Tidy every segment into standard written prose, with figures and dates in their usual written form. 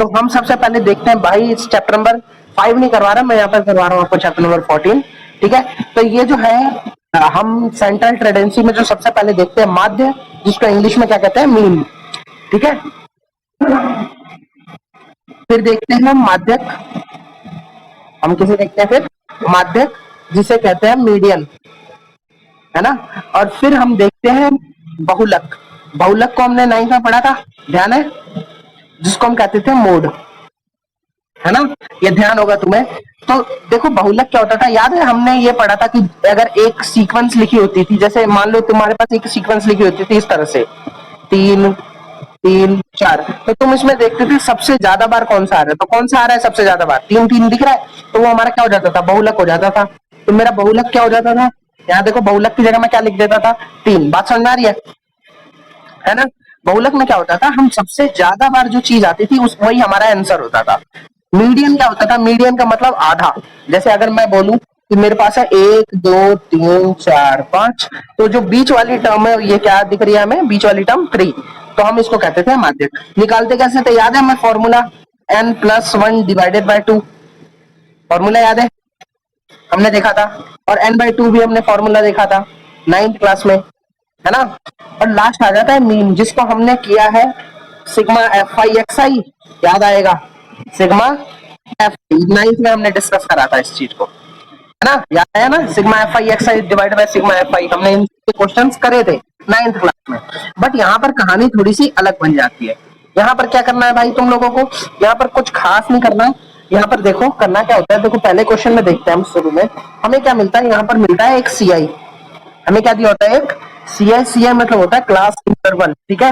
तो हम सबसे पहले देखते हैं भाई, इस चैप्टर नंबर 5 नहीं करवा रहा मैं, यहाँ पर करवा रहा हूँ आपको चैप्टर नंबर 14। ठीक है, तो ये जो है हम सेंट्रल टेंडेंसी में जो सबसे पहले देखते हैं माध्य, जिसको इंग्लिश में क्या कहते हैं, मीन। ठीक है, फिर देखते हैं हम माध्यक, हम किसे देखते हैं फिर, माध्यक, जिसे कहते हैं मीडियन, है ना। और फिर हम देखते हैं बहुलक। बहुलक को हमने 9th में पढ़ा था, ध्यान है, जिसको हम कहते थे मोड, है ना, ये ध्यान होगा तुम्हें। तो देखो बहुलक क्या होता था, याद है हमने ये पढ़ा था कि अगर एक सीक्वेंस लिखी होती थी, जैसे मान लो तुम्हारे पास एक सीक्वेंस लिखी होती थी इस तरह से, 3 3 4, तो तुम इसमें देखते थे सबसे ज्यादा बार कौन सा आ रहा है, तो कौन सा आ रहा है सबसे ज्यादा बार, 3 3 दिख रहा है, तो वो हमारा क्या हो जाता था, बहुलक हो जाता था। तो मेरा बहुलक क्या हो जाता था, यहाँ देखो बहुलक की जगह मैं क्या लिख देता था, 3। बात समझ में आ रही है ना। बहुलक में क्या होता था, हम सबसे ज्यादा बार जो चीज आती थी उस वही हमारा आंसर होता था। मीडियन क्या होता था, मीडियन का मतलब आधा। जैसे अगर मैं बोलूं कि मेरे पास है 1 2 3 4 5, तो जो बीच वाली टर्म है ये क्या दिख रही है हमें, बीच वाली टर्म 3, तो हम इसको कहते थे माध्यक। निकालते कैसे थे, याद है हमें formula, n+1 divided by 2, formula याद है, हमने देखा था। और n/2 भी हमने फॉर्मूला देखा था 9th क्लास में, है ना। और लास्ट आ जाता है मीन, जिसको हमने किया है सिग्मा fi(xi), याद आएगा, सिग्मा एफ, 9th में हमने डिस्कस करा था इस चीज को, है ना, याद आया ना, sigma fi(xi) divide by sigma fi, हमने इन क्वेश्चंस करे थे 9th क्लास में। बट यहाँ पर कहानी थोड़ी सी अलग बन जाती है। यहाँ पर क्या करना है भाई तुम लोगों को, यहाँ पर कुछ खास नहीं करना है। यहाँ पर देखो करना क्या होता है, देखो पहले क्वेश्चन में देखते हैं हम, शुरू में हमें क्या मिलता है, यहाँ पर मिलता है एक CI, हमें क्या दिया होता है, एक CI। CI मतलब होता है क्लास इंटरवल, ठीक है,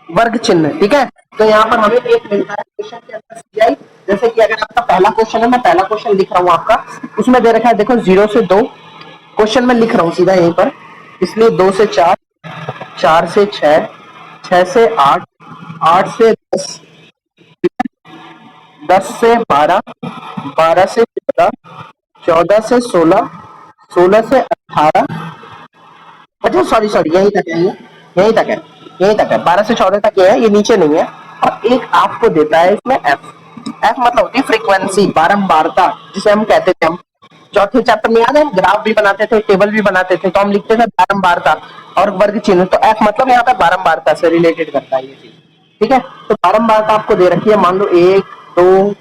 वर्ग चिन्ह, ठीक है। तो यहाँ पर हमें एक मिलता है क्वेश्चन के अंदर CI। जैसे कि अगर आपका पहला क्वेश्चन है, मैं पहला क्वेश्चन लिख रहा हूँ आपका, उसमें दे रखा है देखो 0 से 2, क्वेश्चन में लिख रहा हूँ सीधा यहीं पर, इसलिए 2 से 4, 4 से 6, 6 से 8, 8 से 10, 10 से 12, 12 से 14, 14 से 16, 16 से 18, अच्छा सॉरी सॉरी यहीं तक है, ये यहीं तक है, यहीं तक है, 12 से 14 तक ये है, ये नीचे नहीं है। और एक आपको देता है इसमें एफ, एफ मतलब होती है फ्रीक्वेंसी, बारंबारता, जिसे हम कहते थे, हम चौथे चैप्टर में याद है ग्राफ भी बनाते थे, टेबल भी बनाते थे, तो हम लिखते थे बारंबारता और वर्ग चिन्ह, तो एफ मतलब यहाँ पे बारंबारता से रिलेटेड करता है ये चीज, ठीक है। तो बारंबारता आपको दे रखी है, मान लो 1 2,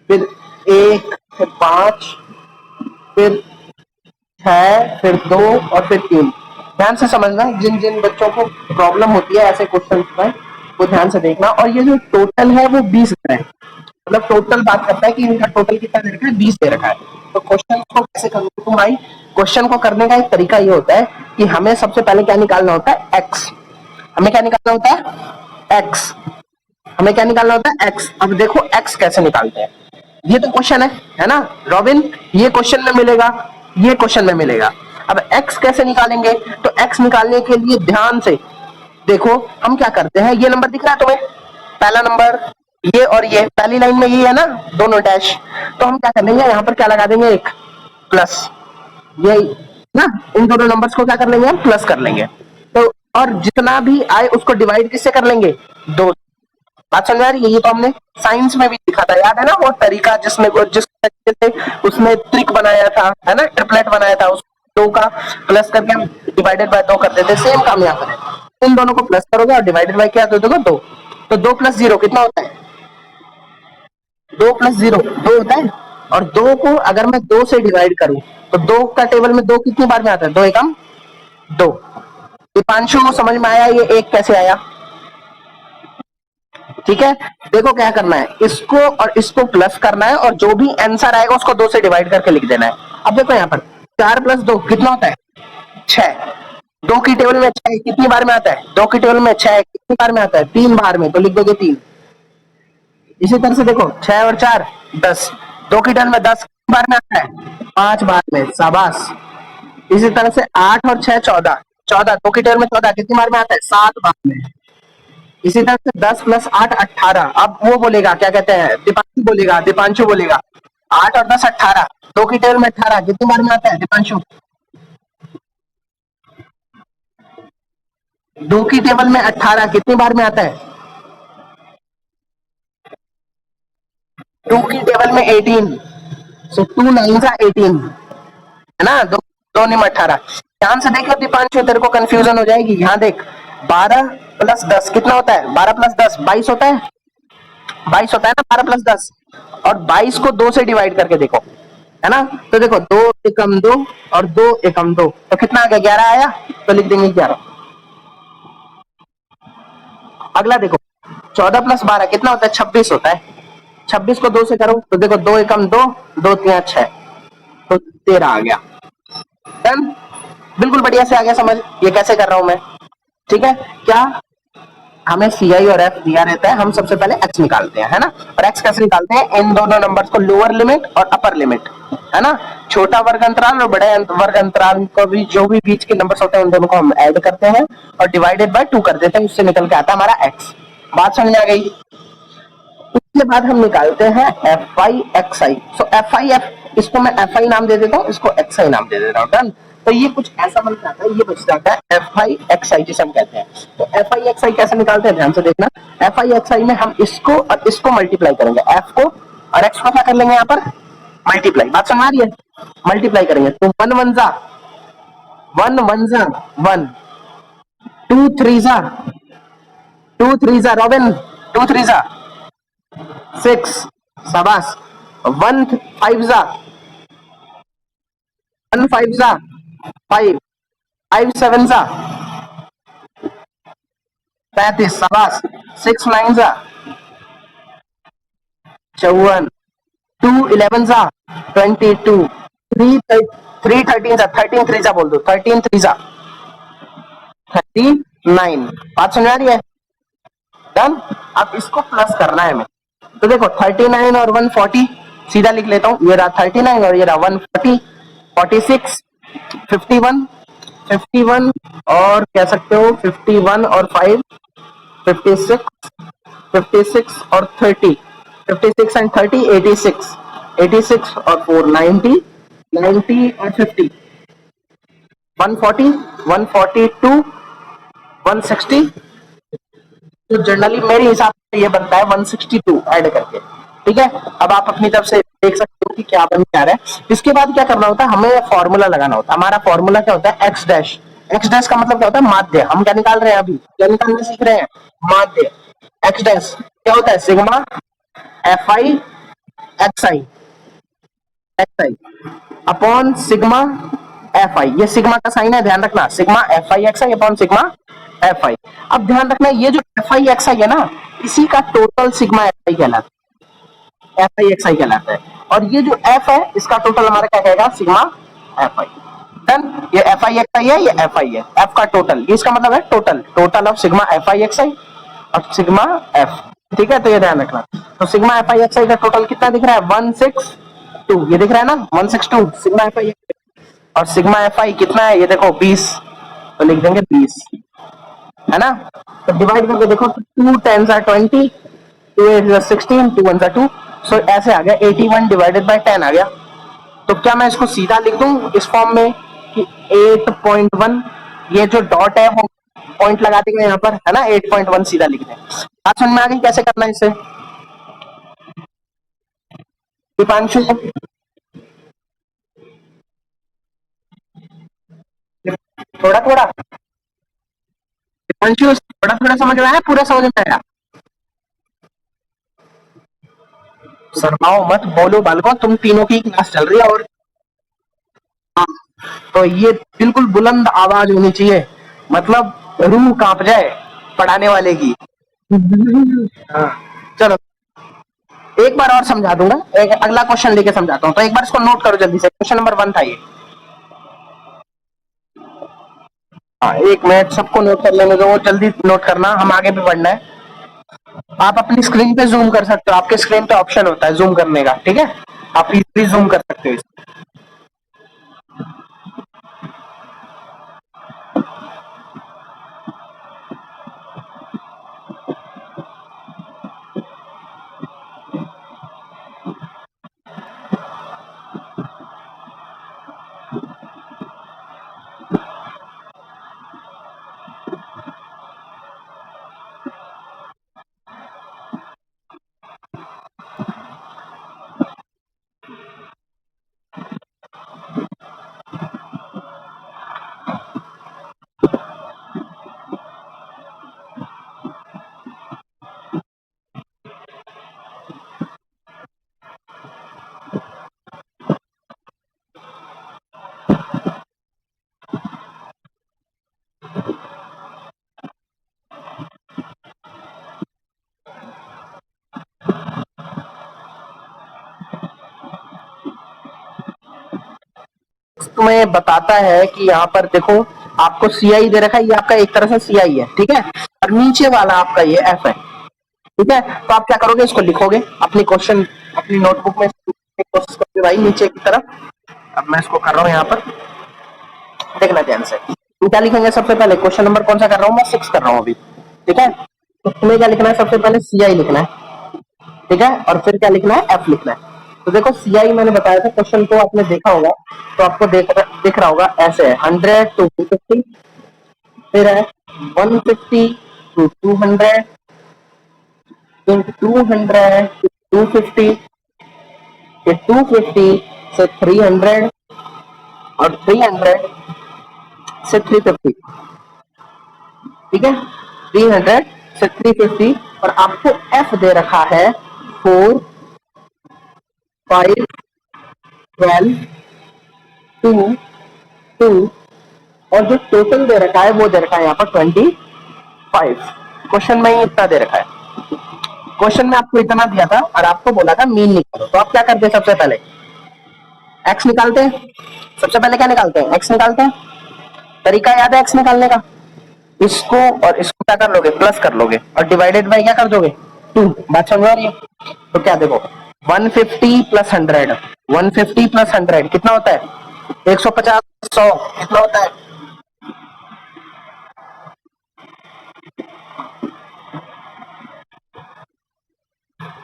फिर 1, फिर 5, फिर 6, फिर 2 और फिर 3। ध्यान से समझना, जिन जिन बच्चों को प्रॉब्लम होती है ऐसे क्वेश्चन में, वो ध्यान से देखना। और ये जो टोटल है वो 20 है, मतलब टोटल बात करता है कि इनका टोटल कितना दे रखा है, 20 दे रखा है। तो क्वेश्चन को कैसे करोगे तुम भाई, क्वेश्चन को करने का एक तरीका ये होता है कि हमें सबसे पहले क्या निकालना होता है, एक्स। हमें क्या निकालना होता है, एक्स। हमें क्या निकालना होता है, एक्स। अब देखो एक्स कैसे निकालते हैं, ये तो क्वेश्चन है ना रॉबिन, ये क्वेश्चन में मिलेगा, ये क्वेश्चन में मिलेगा। अब एक्स कैसे निकालेंगे, तो एक्स निकालने के लिए ध्यान से देखो हम क्या करते हैं, ये नंबर दिख रहा है तुम्हें, पहला नंबर, ये और ये पहली लाइन में ये है ना, दोनों डैश, तो हम क्या कर लेंगे, यहाँ पर क्या लगा देंगे, एक प्लस, ये ना, इन दोनों नंबर्स को क्या कर लेंगे, हम प्लस कर लेंगे। तो और जितना भी आए उसको डिवाइड किससे कर लेंगे, 2। बात समझ आ रही है, ये तो हमने साइंस में भी दिखा था, याद है ना वो तरीका, जिसमें जिस तरीके से उसने ट्रिक बनाया था, है ना, ट्रिपलेट बनाया था, उस 2 का प्लस करके हम डिवाइडेड बाय 2 कर देते, सेम काम यहाँ पर है। इन दोनों को प्लस करोगे और डिवाइडेड बाय क्या दे दोगे, 2। तो 2 + 0 कितना होता है, 2 + 0 2 होता है। और 2 को अगर मैं 2 से डिवाइड करूं, तो 2 का टेबल में 2 कितनी बार में आता है, 2 एकम 2। दीपांशु को समझ में आया ये एक कैसे आया, ठीक है। देखो क्या करना है, इसको और इसको प्लस करना है, और जो भी आंसर आएगा उसको 2 से डिवाइड करके लिख देना है। अब देखो यहाँ पर 4 + 2 कितना होता है, 6। 2 की टेबल में 6 कितनी बार में आता है, 2 की टेबल में 6 कितनी बार में आता है, 3 बार में, तो लिख दोगे 3। इसी तरह से देखो 6 और 4 10, 2 की टेबल में 10 कितनी बार में आता है, 5 बार में, शाबाश। इसी तरह से 8 और 6 14, 14 2 की टेबल में 14 कितनी बार में आता है, 7 बार में। इसी तरह से 10 + 8 18, अब वो बोलेगा क्या कहते हैं, दीपांशु बोलेगा, दीपांशु बोलेगा 8 और 10 18, 2 की टेबल में 18 कितनी बार में आता है, दीपांशु 2 की टेबल में 18 कितनी बार में आता है, 2 की टेबल में 18, सो 2 9 जा 18, है ना, दो दो निम 18। ध्यान से देखो दीपांशु, तेरे को कंफ्यूजन हो जाएगी। यहाँ देख, 12 प्लस 10 कितना होता है? 12 प्लस 10 22 होता है, 22 होता है ना, 12 प्लस 10। और 22 को 2 से डिवाइड करके देखो, है ना, तो देखो 2 एकम 2 और 2 एकम 2, तो कितना आ गया? 11 आया, तो लिख देंगे 11। अगला देखो, 14 प्लस 12 कितना होता है? 26 होता है। 26 को 2 से करो तो देखो 2 एकम 2, 2 3 6, तो 13 आ गया। डन, बिल्कुल बढ़िया से आ गया समझ। ये कैसे कर रहा हूं मैं? ठीक है, क्या हमें सी आई और एफ दिया रहता है, हम सबसे पहले एक्स निकालते हैं, है ना। और एक्स कैसे निकालते हैं? इन दोनों नंबर्स को लोअर लिमिट और अपर लिमिट, है ना, छोटा वर्ग अंतराल और बड़े वर्ग अंतराल को भी, जो भी बीच के नंबर्स होते हैं उन दोनों को हम ऐड करते हैं और डिवाइडेड बाय 2 कर देते हैं, उससे निकल के आता है हमारा एक्स। बात समझ आ गई? उसके बाद हम निकालते हैं F I X I. So F I F, इसको मैं एफ आई नाम दे देता हूँ, इसको एक्स आई नाम दे देता हूँ। डन, तो ये कुछ ऐसा बन जाता है, ये बच जाता है एफ आई एक्स आई, जिसे हम कहते हैं। तो एफ आई एक्स आई कैसे निकालते हैं, ध्यान से देखना। एफ आई एक्स आई में हम इसको और इसको मल्टीप्लाई करेंगे, एफ को और एक्स को क्या कर लेंगे यहाँ पर? मल्टीप्लाई। बात समझ आ रही है? मल्टीप्लाई करेंगे तो 1 1 जा 1 1 जा 1, 2 3 जा 2 3 जा रॉबिन, 2 3 जा 6, शाबाश। 1 5 जा 1 5 जा 5, 5 7 जा 35, शाबाश। 6 9 जा 54, 2 11 जा 22, 3 3 13 जा 13 3 जा बोल दो, 13 3 जा 39। बात समझ आ रही है? डन, अब इसको प्लस करना है हमें, तो देखो 39 और 140 सीधा लिख लेता हूँ, ये रहा 39 और ये रहा 140, 46 51 51 और कह सकते हो 51 और 5 56 56 और 30, 56 एंड 30 86, 86 और 4 90, 90 और 50 140 142 160। तो जनरली मेरे हिसाब से ये बनता है 162 ऐड करके। ठीक है, अब आप अपनी तरफ से देख सकते हो कि क्या बन क्या रहा है। इसके बाद क्या करना होता है, हमें फॉर्मूला लगाना होता है। हमारा फॉर्मूला क्या होता है? X dash. एक्स डैश का मतलब क्या होता है? माध्य। हम क्या निकाल रहे हैं अभी? क्या निकालने सीख रहे हैं? माध्य। एक्स डैश क्या होता है? Sigma F I X I, X I upon sigma F आई। ये सिग्मा का साइन है, ध्यान रखना, sigma F I X I upon sigma F आई। अब ध्यान रखना, ये जो एफ आई एक्स आई है ना, इसी का टोटल सिग्मा एफ आई कहलाता है, एफ आई एक्स आई कहलाता है। और ये जो एफ है, इसका टोटल हमारा क्या कहेगा? सिग्मा एफ आई। डन, ये एफ आई एक्स आई है, ये एफ आई है, एफ का टोटल, ये इसका मतलब है total, total of sigma F I X I और सिग्मा एफ। ठीक है, तो ये ध्यान रखना। तो सिग्मा एफ आई एक्स आई का टोटल कितना दिख रहा है? 162, ये दिख रहा है ना, 162 सिग्मा एफ आई। और सिग्मा एफ आई कितना है? ये देखो 20, तो लिख देंगे 20, है ना। तो डिवाइड करके देखो, 2 10 are 20, 2 8 are 16, 2 1 are 2, सो ऐसे आ गया 81 डिवाइडेड बाय 10 आ गया। तो क्या मैं इसको सीधा लिख दूं इस फॉर्म में कि 8.1, ये जो डॉट है वो पॉइंट लगा देंगे यहाँ पर, है ना, 8.1 सीधा लिख दें। बात समझ में आ गई कैसे करना है इसे? दीपांशु, थोड़ा थोड़ा, दीपांशु थोड़ा थोड़ा समझ में आया, पूरा समझ में आया? शर्माओ मत, बोलो बालकों, तुम तीनों की क्लास चल रही है। और हाँ, तो ये बिल्कुल बुलंद आवाज होनी चाहिए, मतलब रूह कांप जाए पढ़ाने वाले की। हाँ, चलो एक बार और समझा दूंगा, एक अगला क्वेश्चन लेके समझाता हूँ, तो एक बार इसको नोट करो जल्दी से। क्वेश्चन नंबर 1 था ये। हाँ, एक मिनट, सबको नोट कर लेने दो, जल्दी नोट करना, हम आगे भी बढ़ना है। आप अपनी स्क्रीन पे जूम कर सकते हो, आपके स्क्रीन पे ऑप्शन होता है जूम करने का, ठीक है, आप इजीली जूम कर सकते हो। तुम्हें बताता है कि यहाँ पर देखो आपको CI दे रखा है, ये आपका एक तरह से CI है, ठीक है, और नीचे वाला आपका ये F है, ठीक है। तो आप क्या करोगे, इसको लिखोगे अपनी क्वेश्चन अपनी नोटबुक में कोशिश करोगे भाई नीचे की तरफ। अब मैं इसको कर रहा हूँ यहाँ पर, देखना ध्यान से। तुम क्या लिखेंगे सबसे पहले, क्वेश्चन नंबर कौन सा कर रहा हूँ मैं, 6 कर रहा हूँ अभी, ठीक है। तो तुम्हें क्या लिखना है, सबसे पहले CI लिखना है, ठीक है, और फिर क्या लिखना है, F लिखना है। तो देखो CI मैंने बताया था, क्वेश्चन को आपने देखा होगा, तो आपको दिख रहा होगा ऐसे है, 100 to 250, फिर है 150 to 200, फिर 200 to 250, फिर 250 से 300, और 300 से 350, ठीक है, 300 से 350, और आपको F दे रखा है 4, 5, 12, 2, 2, और जो टोटल दे रखा है वो दे रखा है यहाँ पर 25। क्वेश्चन में ही इतना दे रखा है, क्वेश्चन में आपको इतना दिया था और आपको बोला था मीन निकालो। तो आप क्या करते हैं, सबसे पहले एक्स निकालते हैं, सबसे पहले क्या निकालते हैं, एक्स निकालते हैं। तरीका याद है एक्स निकालने का, इसको और इसको क्या कर लोगे, प्लस कर लोगे, और डिवाइडेड बाय क्या कर दोगे, 2। बात समझ आ रही है। तो क्या देखो 150 प्लस 100, 150 प्लस 100 कितना होता है, 150, 100 कितना होता है,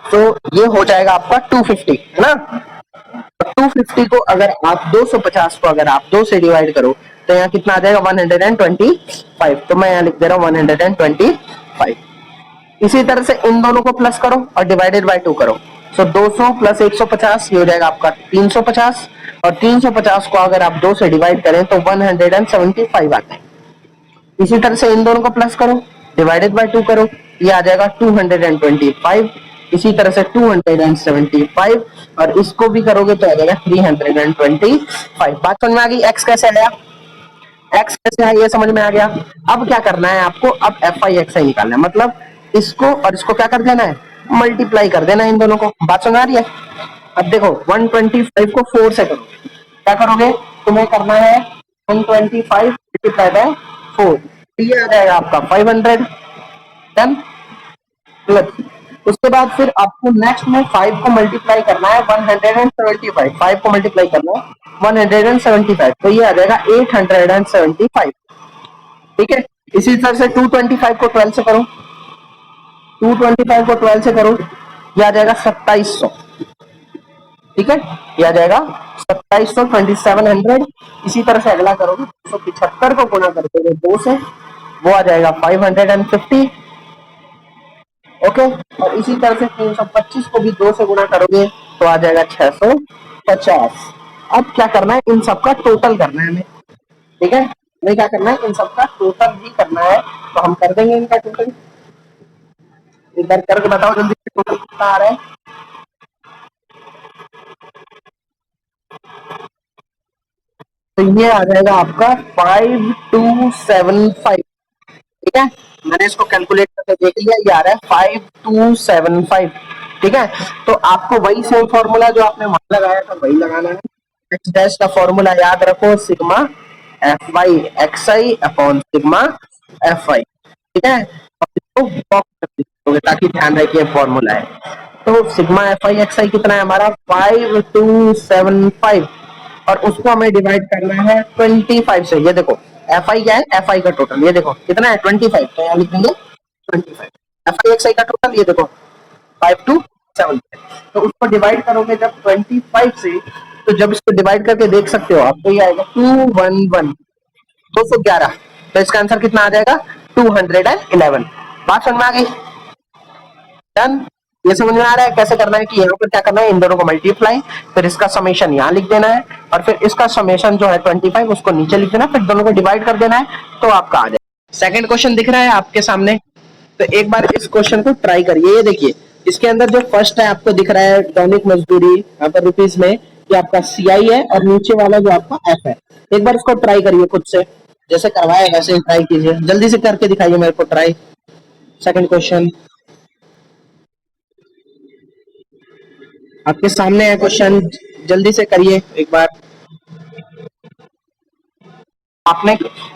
तो ये हो जाएगा आपका 250, है ना। 250 को अगर आप 250 को अगर आप 2 से डिवाइड करो तो यहाँ कितना आ जाएगा, 125। तो मैं यहाँ लिख दे रहा हूँ 125। इसी तरह से इन दोनों को प्लस करो और डिवाइडेड बाय 2 करो। सो 200 प्लस 150 ये हो जाएगा आपका 350, और 350 को अगर आप 2 से डिवाइड करें तो 175 आता है। इसी तरह से इन दोनों को प्लस करो, डिवाइडेड बाय 2 करो, ये आ जाएगा 225। इसी तरह से 275, और इसको भी करोगे तो आ जाएगा 325। बात समझ में आ गई, एक्स कैसे आया, एक्स कैसे है ये समझ में आ गया। अब क्या करना है आपको, अब FI XI निकालना है, मतलब इसको और इसको क्या कर देना है, मल्टीप्लाई कर देना है इन दोनों को। बात समझ आ रही है। अब देखो 125 को 4 से करो, क्या करोगे, तुम्हें करना है 125 मल्टीप्लाई बाय 4, ये आ जाएगा आपका 500, डन। प्लस उसके बाद फिर आपको नेक्स्ट में 5 को मल्टीप्लाई करना है 175, 5 को मल्टीप्लाई करना है 175, तो ये आ जाएगा 875, ठीक है। इसी तरह से 225 को 12 से करो, 225 को 12 से करो, ये आ जाएगा 2700, ठीक है, ये आ जाएगा 2700, 2700। इसी तरह से अगला करोगे 275 को गुणा करते हुए 2 से, वो आ जाएगा 550, ओके। और इसी तरह से 325 को भी 2 से गुणा करोगे तो आ जाएगा 650। अब क्या करना है, इन सबका टोटल करना है हमें, ठीक है, हमें क्या करना है, इन सबका टोटल भी करना है, तो हम कर देंगे इनका टोटल। इधर करके बताओ जल्दी, टोटल कितना आ रहा है, तो ये आ जाएगा आपका 5275, ठीक है। मैंने इसको कैलकुलेट करके देख लिया, ये आ रहा है 5275, ठीक है। तो आपको वही सेम फॉर्मूला जो आपने वहां लगाया था वही लगाना है। एक्स डैश का फॉर्मूला याद रखो, sigma FY XI upon sigma FI, ठीक है। इसको बॉक्स कर दीजिए ताकि ध्यान रखिए फॉर्मूला है। तो सिग्मा FI XI कितना है हमारा, 5275, और उसको हमें डिवाइड करना है 25 से। ये देखो FI क्या है, FI का टोटल ये देखो कितना है 25, तो यहाँ लिख देंगे 25। FI XI का टोटल ये देखो 5275, तो उसको डिवाइड करोगे जब 25 से, तो जब इसको डिवाइड करके देख सकते हो आप, तो ये आएगा 211, तो इसका आंसर कितना आ जाएगा 211। बात समझ में आ गई, डन। ये समझ में आ रहा है कैसे करना है, कि यहाँ पर क्या करना है, इन दोनों को मल्टीप्लाई, फिर इसका समेशन यहाँ लिख देना है, और फिर इसका समेशन जो है 25 उसको नीचे लिख देना, फिर दोनों को डिवाइड कर देना है, तो आपका आ जाएगा। सेकंड क्वेश्चन दिख रहा है आपके सामने, तो एक बार इस क्वेश्चन को ट्राई करिए। ये देखिए इसके अंदर जो फर्स्ट है आपको दिख रहा है दैनिक मजदूरी यहाँ पर रुपीज में, ये आपका CI है, और नीचे वाला जो आपका F है। एक बार इसको ट्राई करिए खुद से, जैसे करवाए वैसे ही ट्राई कीजिए, जल्दी से करके दिखाइए मेरे को ट्राई। सेकंड क्वेश्चन आपके सामने है, क्वेश्चन जल्दी से करिए एक बार। आपने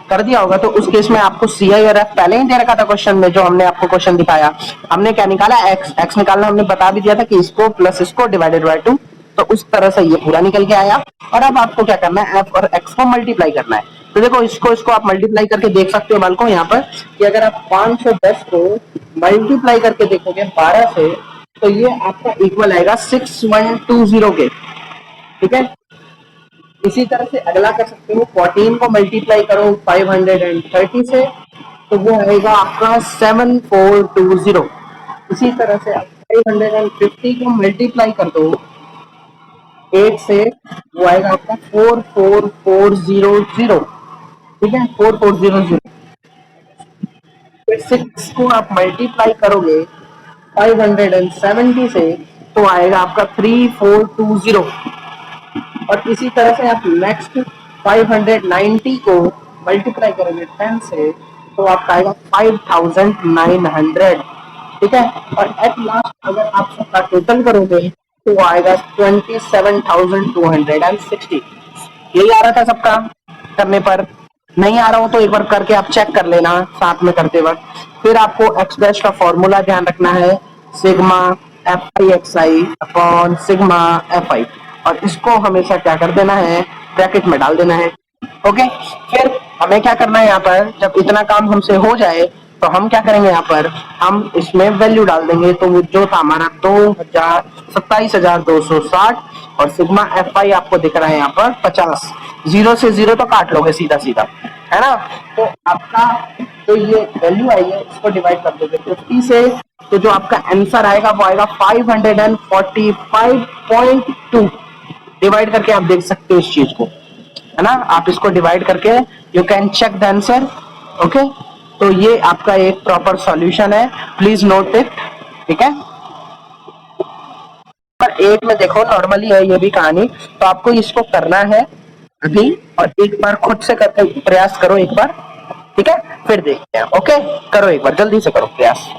कर दिया होगा, तो उस केस में आपको सी आई और एफ पहले ही दे रखा था क्वेश्चन में, जो हमने आपको क्वेश्चन दिखाया। हमने क्या निकाला, एक्स निकालना हमने बता भी दिया था कि इसको प्लस इसको डिवाइडेड बाय 2, तो उस तरह से ये पूरा निकल के आया। और अब आपको क्या करना है, एफ और एक्स को मल्टीप्लाई करना है। तो देखो इसको आप मल्टीप्लाई करके देख सकते हो बालकों यहाँ पर, कि अगर आप 510 को मल्टीप्लाई करके देखोगे 12 से, तो ये आपका इक्वल आएगा 6120 के। ठीक है, इसी तरह से अगला कर सकते हो, 14 को मल्टीप्लाई करो 530 से, तो वो आएगा आपका 7420। इसी तरह से 550 को मल्टीप्लाई कर दो 8 से, वो आएगा आपका 44400। ठीक है, 4400। फिर 6 को आप मल्टीप्लाई करोगे 570 से, तो आएगा आपका 3420। और इसी तरह से आप नेक्स्ट 590 को मल्टीप्लाई करोगे 10 से, तो आपका आएगा 5900। ठीक है, और एट लास्ट अगर आप सबका टोटल करोगे तो वो आएगा 27,260। यही आ रहा था सबका करने पर। नहीं आ रहा हो तो एक बार करके आप चेक कर लेना साथ में करते वक्त। फिर आपको एक्स डैश का फॉर्मूला ध्यान रखना है, sigma F I X I upon sigma F आई, और इसको हमेशा क्या कर देना है, ब्रैकेट में डाल देना है। ओके, फिर हमें क्या करना है यहाँ पर, जब इतना काम हमसे हो जाए तो हम क्या करेंगे, यहाँ पर हम इसमें वैल्यू डाल देंगे। तो वो जो था हमारा 27,260, और सिग्मा एफ आई आपको दिख रहा है यहाँ पर 50। 0 से 0 तो काट लोगे सीधा सीधा, है ना। तो आपका तो ये वैल्यू आई है, इसको डिवाइड कर दोगे 50 से, तो जो आपका आंसर आएगा वो आएगा 545.2। डिवाइड करके आप देख सकते हो इस चीज को, है ना। आप इसको डिवाइड करके you can check the answer. Okay, तो ये आपका एक प्रॉपर सॉल्यूशन है, प्लीज नोट इट। ठीक है, पर 8 में देखो नॉर्मली है ये भी कहानी, तो आपको इसको करना है अभी, और एक बार खुद से करके प्रयास करो एक बार। ठीक है, फिर देखते हैं। ओके, करो एक बार, जल्दी से करो प्रयास।